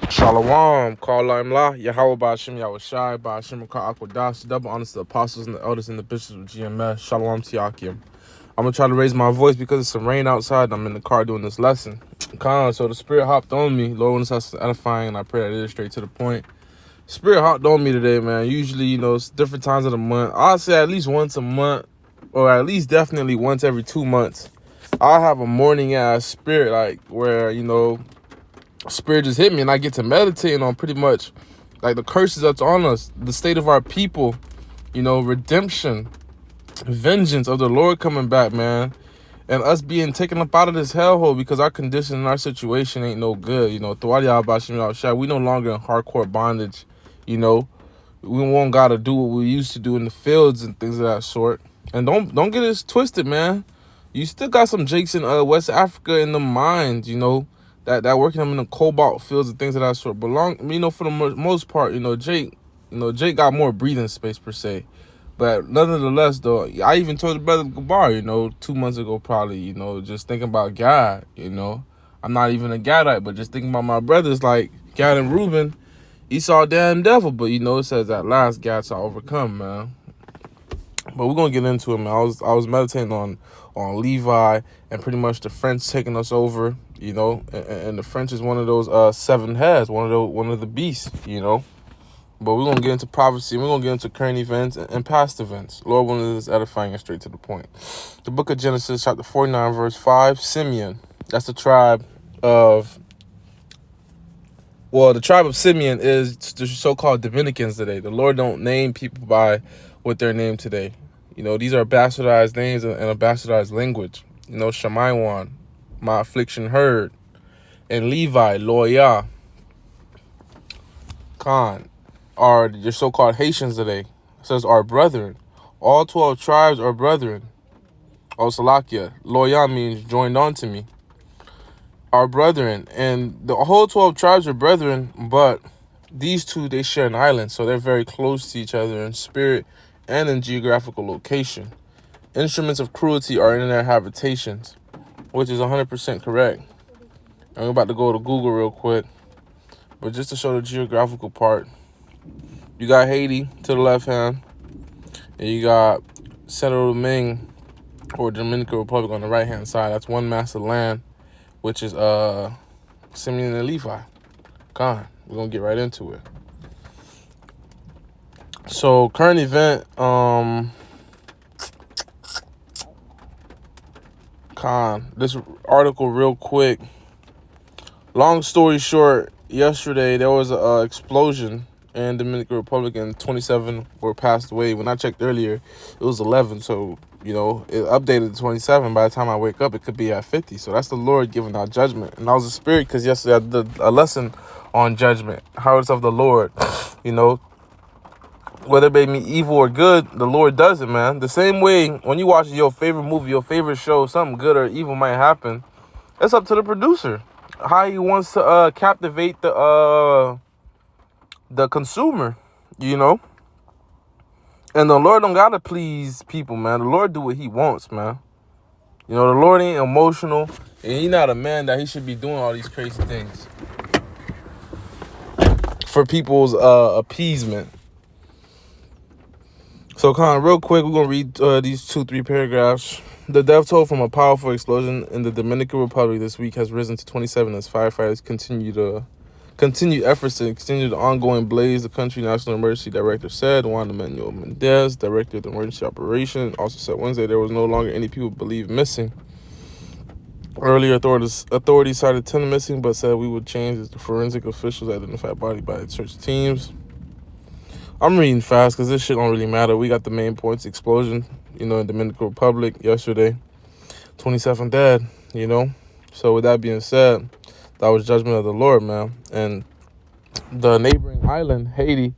Shalom, call La, Yahweh Ba'Shem Yahushai, Ba'Shem Akwadas, double honors to the apostles and the elders and the bishops of GMS, Shalom Tiakim. I'm going to try to raise my voice because it's some rain outside. I'm in the car doing this lesson. So the Spirit hopped on me. Lord, wants us edifying, and I pray that it is straight to the point. Spirit hopped on me today, man. Usually, it's different times of the month. I'll say at least once a month, or at least definitely once every 2 months. I'll have a morning ass spirit, like where, Spirit just hit me and I get to meditating on pretty much like the curses that's on us, the state of our people, redemption, vengeance of the Lord coming back, man, and us being taken up out of this hellhole because our condition and our situation ain't no good. Throughout we no longer in hardcore bondage. We won't gotta do what we used to do in the fields and things of that sort. And don't get it twisted, man. You still got some Jakes in West Africa in the mines, that working them in the cobalt fields and things of that sort. But for the most part, Jake got more breathing space per se. But nonetheless, though, I even told the brother Gabar, 2 months ago probably, just thinking about God, I'm not even a Gadite, but just thinking about my brothers like Gad and Reuben, Esau, damn devil. But it says that last Gad shall overcome, man. But we're gonna get into it, man. I was meditating on Levi and pretty much the French taking us over, and the French is one of those seven heads, one of the beasts, But we're gonna get into prophecy. We're gonna get into current events and past events. Lord wanted this edifying and straight to the point. The book of Genesis, chapter 49, verse 5. Simeon. That's the tribe of. Well, the tribe of Simeon is the so-called Dominicans today. The Lord don't name people by what they're named today. These are bastardized names and a bastardized language. Shemaiwan, my affliction heard. And Levi, Loya, Khan, are your so-called Haitians today. It says our brethren. All 12 tribes are brethren. Salakia. Loya means joined on to me. Our brethren. And the whole 12 tribes are brethren, but these two, they share an island, so they're very close to each other in spirit and in geographical location. Instruments of cruelty are in their habitations, which is 100% correct. I'm about to go to Google real quick, but just to show the geographical part, you got Haiti to the left hand, and you got Santo Domingue or Dominican Republic on the right hand side. That's one mass of land, which is Simeon and Levi. We're gonna get right into it. So current event, this article real quick. Long story short, yesterday there was a explosion in Dominican Republic and 27 were passed away. When I checked earlier, it was 11. So, it updated to 27. By the time I wake up, it could be at 50. So that's the Lord giving out judgment. And I was a spirit because yesterday I did a lesson on judgment, how it's of the Lord, Whether it made me evil or good, the Lord does it, man. The same way when you watch your favorite movie, your favorite show, something good or evil might happen. It's up to the producer how he wants to captivate the consumer, And the Lord don't gotta please people, man. The Lord do what he wants, man. The Lord ain't emotional, and he not a man that he should be doing all these crazy things for people's appeasement. So, real quick, we're going to read these 2-3 paragraphs. The death toll from a powerful explosion in the Dominican Republic this week has risen to 27 as firefighters continue efforts to extinguish the ongoing blaze, the country National Emergency Director said. Juan Manuel Mendez, Director of the Emergency Operation, also said Wednesday there was no longer any people believed missing. Earlier, authorities cited 10 missing, but said we would change as the forensic officials identified body by the search teams. I'm reading fast because this shit don't really matter. We got the main points. Explosion, in Dominican Republic yesterday. 27 dead, So with that being said, that was judgment of the Lord, man. And the neighboring island, Haiti,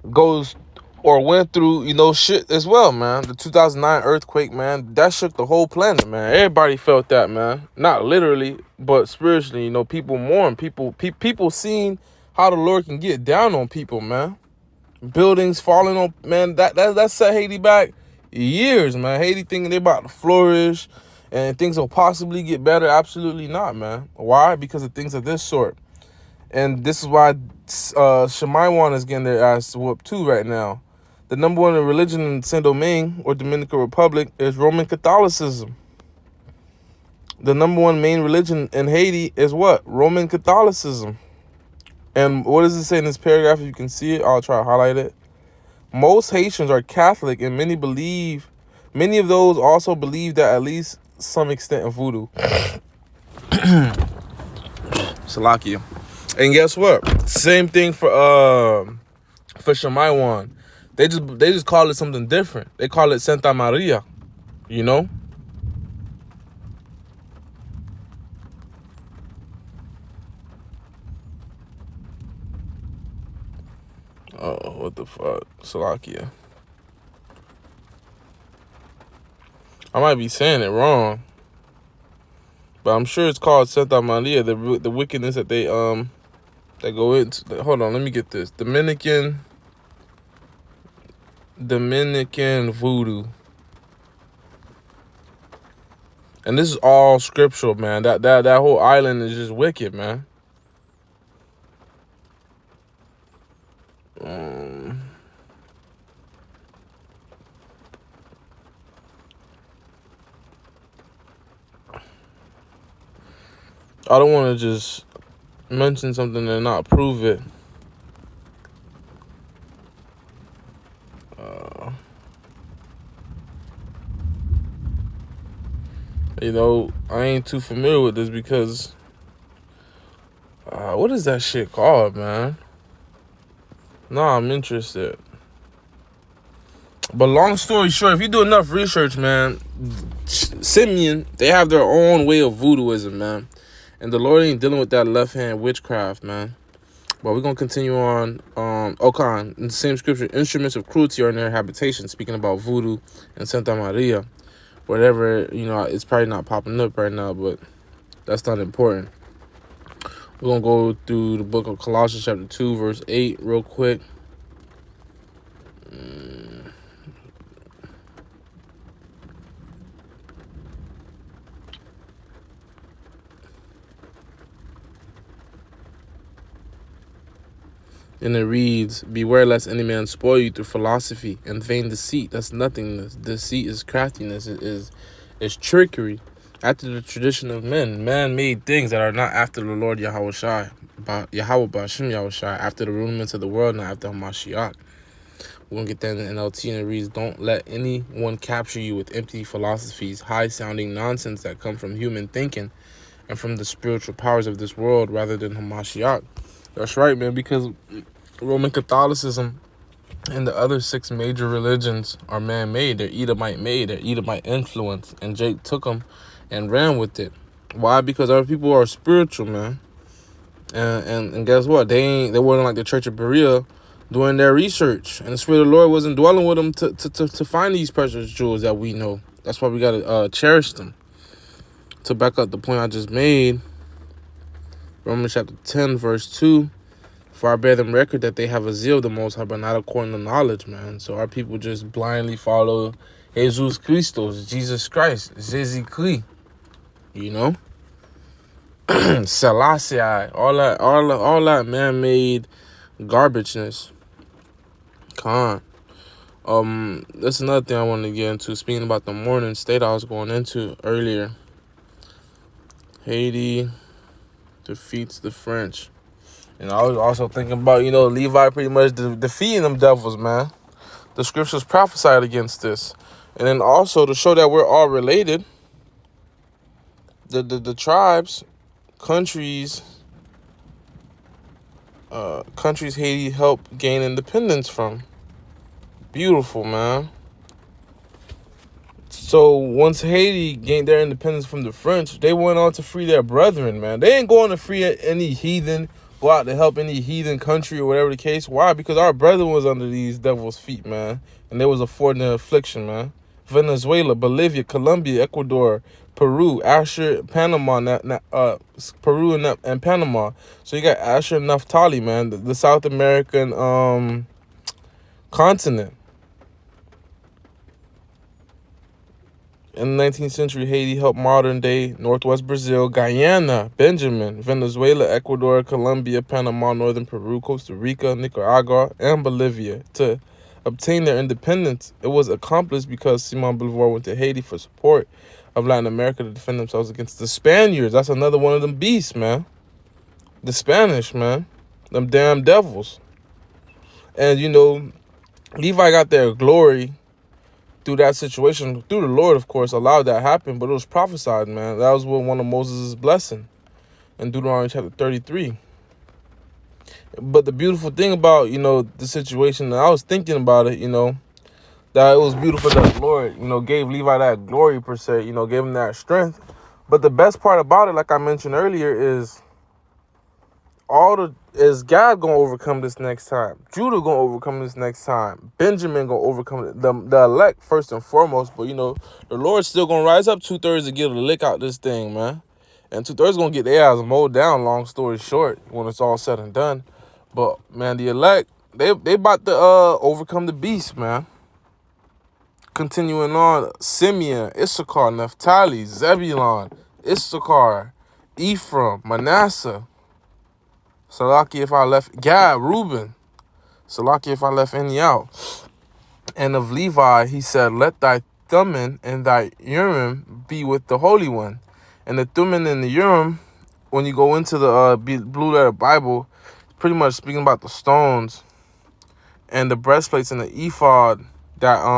went through, shit as well, man. The 2009 earthquake, man, that shook the whole planet, man. Everybody felt that, man. Not literally, but spiritually, people mourn. People seeing how the Lord can get down on people, man. Buildings falling on, man, that set Haiti back years, man. Haiti thinking they about to flourish and things will possibly get better. Absolutely not, man. Why? Because of things of this sort. And this is why Shemaiwan is getting their ass whooped too right now. The number one religion in Saint Domingue or Dominican Republic is Roman Catholicism. The number one main religion in Haiti is what? Roman Catholicism. And what does it say in this paragraph? If you can see it, I'll try to highlight it. Most Haitians are Catholic, and many of those also believe that at least some extent of voodoo. Salakia. And guess what? Same thing for Shemaiwan. They just call it something different. They call it Santa Maria, you know? Oh, what the fuck? Salakia. I might be saying it wrong, but I'm sure it's called Santa Maria, the wickedness that they go into. Hold on, let me get this. Dominican voodoo. And this is all scriptural, man. That whole island is just wicked, man. I don't want to just mention something and not prove it. I ain't too familiar with this because what is that shit called, man? Nah, I'm interested. But long story short, if you do enough research, man, Simeon, they have their own way of voodooism, man. And the Lord ain't dealing with that left-hand witchcraft, man. But we're going to continue on. Okan, in the same scripture, instruments of cruelty are in their habitation, speaking about voodoo and Santa Maria. Whatever, it's probably not popping up right now, but that's not important. We're going to go through the book of Colossians chapter 2, verse 8 real quick. And it reads, beware lest any man spoil you through philosophy and vain deceit. That's nothingness. Deceit is craftiness. It is trickery. After the tradition of men, man-made things that are not after the Lord Yahweh Shai, Yahweh Ba'ashem Yahweh Shai, after the rudiments of the world, not after Hamashiach. We're going to get that in the NLT, and it reads, don't let anyone capture you with empty philosophies, high-sounding nonsense that come from human thinking and from the spiritual powers of this world rather than Hamashiach. That's right, man, because Roman Catholicism and the other 6 major religions are man-made. They're Edomite made. They're Edomite influence. And Jake took them and ran with it. Why? Because our people are spiritual, man. And guess what? They weren't like the Church of Berea doing their research. And the Spirit of the Lord wasn't dwelling with them to find these precious jewels that we know. That's why we got to cherish them. To back up the point I just made, Romans chapter 10, verse 2, for I bear them record that they have a zeal of the Most High, but not according to knowledge, man. So our people just blindly follow Jesus Christos, Jesus Christ, Jésus-Christ, Selassie, all that man-made garbageness. That's another thing I wanted to get into. Speaking about the morning state I was going into earlier. Haiti defeats the French. And I was also thinking about, Levi pretty much defeating them devils, man. The scriptures prophesied against this. And then also to show that we're all related, the tribes, countries Haiti helped gain independence from. Beautiful, man. So once Haiti gained their independence from the French, they went on to free their brethren, man. They ain't going to free any heathen, go out to help any heathen country or whatever the case. Why? Because our brethren was under these devil's feet, man. And they was affording their affliction, man. Venezuela, Bolivia, Colombia, Ecuador, Peru, Asher, Panama, Peru and Panama. So you got Asher and Naphtali, man, the South American continent. In the 19th century, Haiti helped modern-day Northwest Brazil, Guyana, Benjamin, Venezuela, Ecuador, Colombia, Panama, Northern Peru, Costa Rica, Nicaragua, and Bolivia to obtain their independence. It was accomplished because Simon Bolivar went to Haiti for support of Latin America to defend themselves against the Spaniards. That's another one of them beasts, man. The Spanish, man. Them damn devils. And, Levi got their glory through that situation, through the Lord, of course, allowed that to happen, but it was prophesied, man. That was one of Moses' blessing in Deuteronomy chapter 33. But the beautiful thing about, the situation, and I was thinking about it, that it was beautiful that the Lord, gave Levi that glory, per se, gave him that strength. But the best part about it, like I mentioned earlier, is God gonna overcome this next time. Judah gonna overcome this next time. Benjamin gonna overcome the elect first and foremost. But the Lord's still gonna rise up 2/3 to get a lick out this thing, man. And 2/3 gonna get their ass mowed down. Long story short, when it's all said and done. But man, the elect they about to overcome the beast, man. Continuing on, Simeon, Issachar, Naphtali, Zebulon, Issachar, Ephraim, Manasseh. Salaki if I left Gad, Reuben. Salaki if I left any out. And of Levi, he said, let thy Thummim and thy Urim be with the Holy One. And the Thummim and the Urim, when you go into the blue letter Bible, pretty much speaking about the stones and the breastplates and the ephod that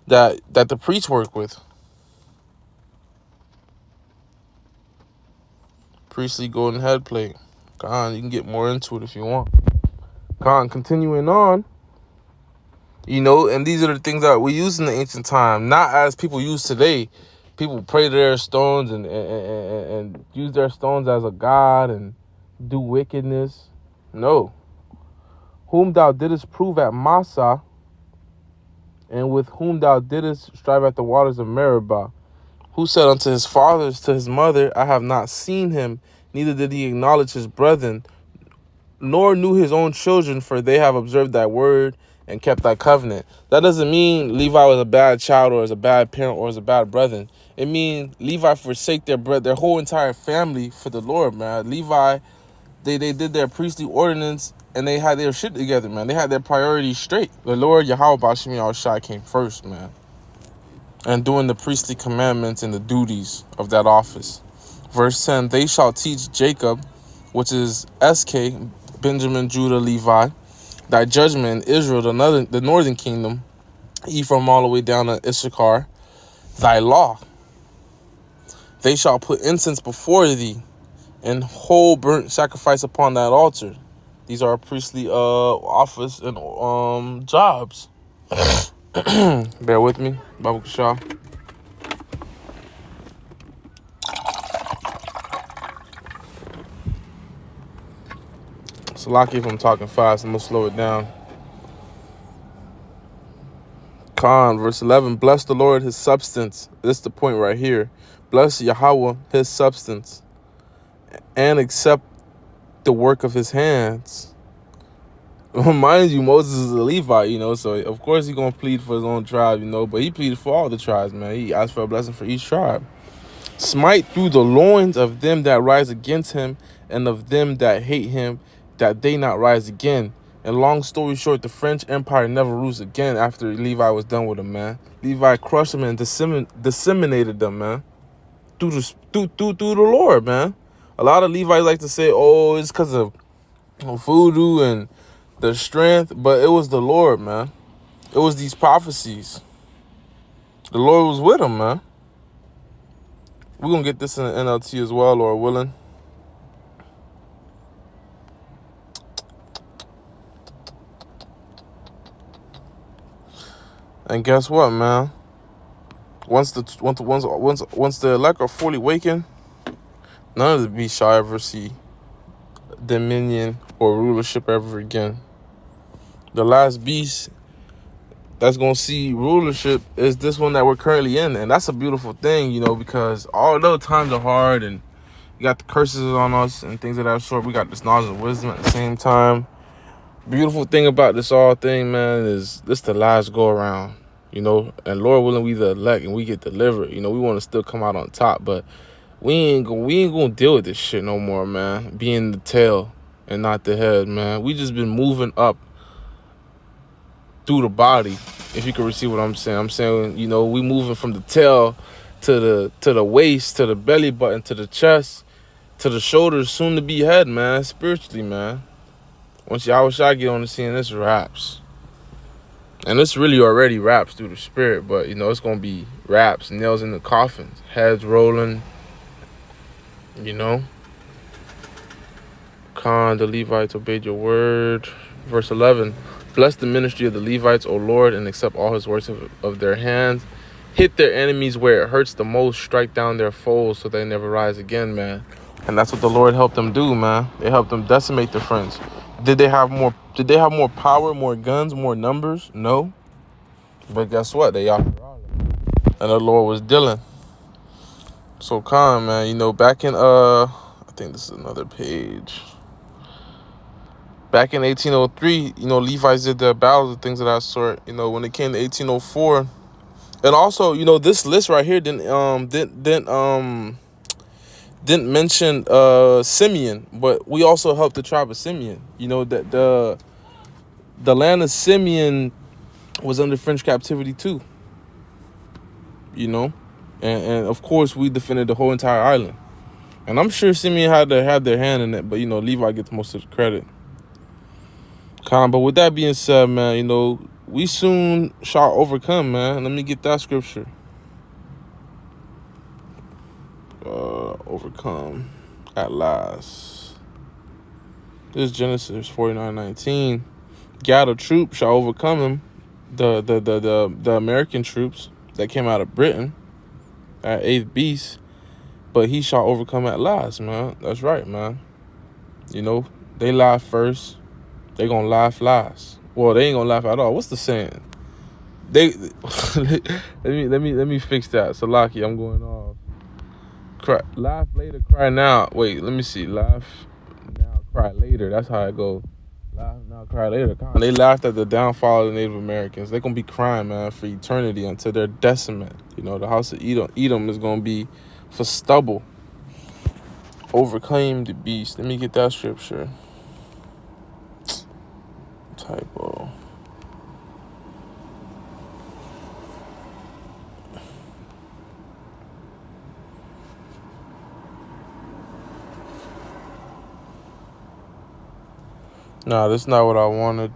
the priests work with. Priestly golden head plate. You can get more into it if you want. Continuing on, and these are the things that we used in the ancient time, not as people use today. People pray to their stones and use their stones as a god and do wickedness. No. Whom thou didst prove at Massa, and with whom thou didst strive at the waters of Meribah, who said unto his fathers, to his mother, I have not seen him, neither did he acknowledge his brethren, nor knew his own children, for they have observed thy word and kept thy covenant. That doesn't mean Levi was a bad child or is a bad parent or is a bad brother. It means Levi forsake their whole entire family for the Lord, man. Levi, they did their priestly ordinance and they had their shit together, man. They had their priorities straight. The Lord Yahweh Bashim Yahushai came first, man. And doing the priestly commandments and the duties of that office. Verse 10, they shall teach Jacob, which is SK, Benjamin, Judah, Levi, thy judgment in Israel, the northern kingdom, Ephraim all the way down to Issachar, thy law. They shall put incense before thee and whole burnt sacrifice upon that altar. These are priestly office and jobs. Bear with me, Babu Kashah. So lucky if I'm talking fast, I'm gonna slow it down. Verse 11, bless the Lord his substance. This is the point right here. Bless Yahweh his substance and accept the work of his hands. Mind you, Moses is a Levite, so of course he's gonna plead for his own tribe, but he pleaded for all the tribes, man. He asked for a blessing for each tribe. Smite through the loins of them that rise against him and of them that hate him, that they not rise again. And long story short, the French Empire never rose again after Levi was done with them, man. Levi crushed them and disseminated them, man. Through the Lord, man. A lot of Levites like to say, oh, it's because of voodoo and the strength, but it was the Lord, man. It was these prophecies. The Lord was with them, man. We're going to get this in the NLT as well, Lord willing. And guess what, man? Once the elect are fully wakened, none of the beasts shall ever see dominion or rulership ever again. The last beast that's going to see rulership is this one that we're currently in. And that's a beautiful thing, because although times are hard and you got the curses on us and things of that sort, we got this knowledge and wisdom at the same time. Beautiful thing about this all thing, man, is this the last go around. you know, and Lord willing, we the elect and we get delivered. You know, we want to still come out on top, but we ain't gonna deal with this shit no more, man. Being the tail and not the head, man. We just been moving up through the body, if you can receive what I'm saying. I'm saying, you know, we moving from the tail to the waist, to the belly button, to the chest, to the shoulders, soon to be head, man. Spiritually, man. Once Yahweh get on the scene, this raps. And it's really already raps through the spirit, but you know, it's gonna be raps, nails in the coffins, heads rolling, you know. Khan, the Levites obeyed your word. Verse 11, bless the ministry of the Levites, O Lord, and accept all his works of their hands. Hit their enemies where it hurts the most. Strike down their foes so they never rise again, man. And that's what the Lord helped them do, man. They helped them decimate their friends. Did they have more power, more guns, more numbers? No. But guess what? They and the Lord was dealing. So Khan, man, you know, back in I think this is another page. Back in 1803, you know, Levites did their battles and things of that sort. You know, when it came to 1804, and also, you know, this list right here didn't mention Simeon, but we also helped the tribe of Simeon. You know, that the land of Simeon was under French captivity too. You know, and of course we defended the whole entire island. And I'm sure Simeon had their hand in it, but you know, Levi gets most of the credit. But with that being said, man, you know, we soon shall overcome, man. Let me get that scripture. Overcome at last. This is Genesis 49:19. Gather troops shall overcome him. The American troops that came out of Britain at 8th beast, but he shall overcome at last, man. That's right, man. You know, they laugh first. They gonna laugh last. Well, they ain't gonna laugh at all. What's the saying? Let me fix that. Salaki, I'm going off. Laugh later, cry now. Wait, let me see. Laugh now, cry later. That's how it goes. Laugh now, cry later. They laughed at the downfall of the Native Americans. They're gonna be crying, man, for eternity until they're decimated. You know, the house of Edom is gonna be for stubble. Overcame the beast. Let me get that scripture. Typo. Nah, that's not what I wanted.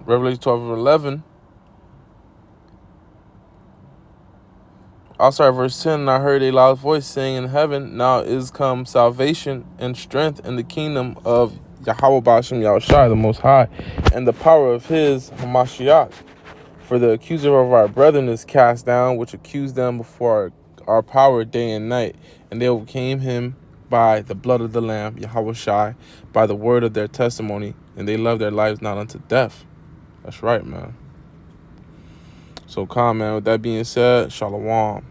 Revelation 12:11. I'll start verse 10. And I heard a loud voice saying in heaven, now is come salvation and strength in the kingdom of Yahweh Ba'ashem Yahushai, the Most High, and the power of his Hamashiach. For the accuser of our brethren is cast down, which accused them before our power day and night. And they overcame him by the blood of the Lamb, Yahweh Shai, by the word of their testimony, and they loved their lives not unto death. That's right, man. So, man, with that being said, Shalom.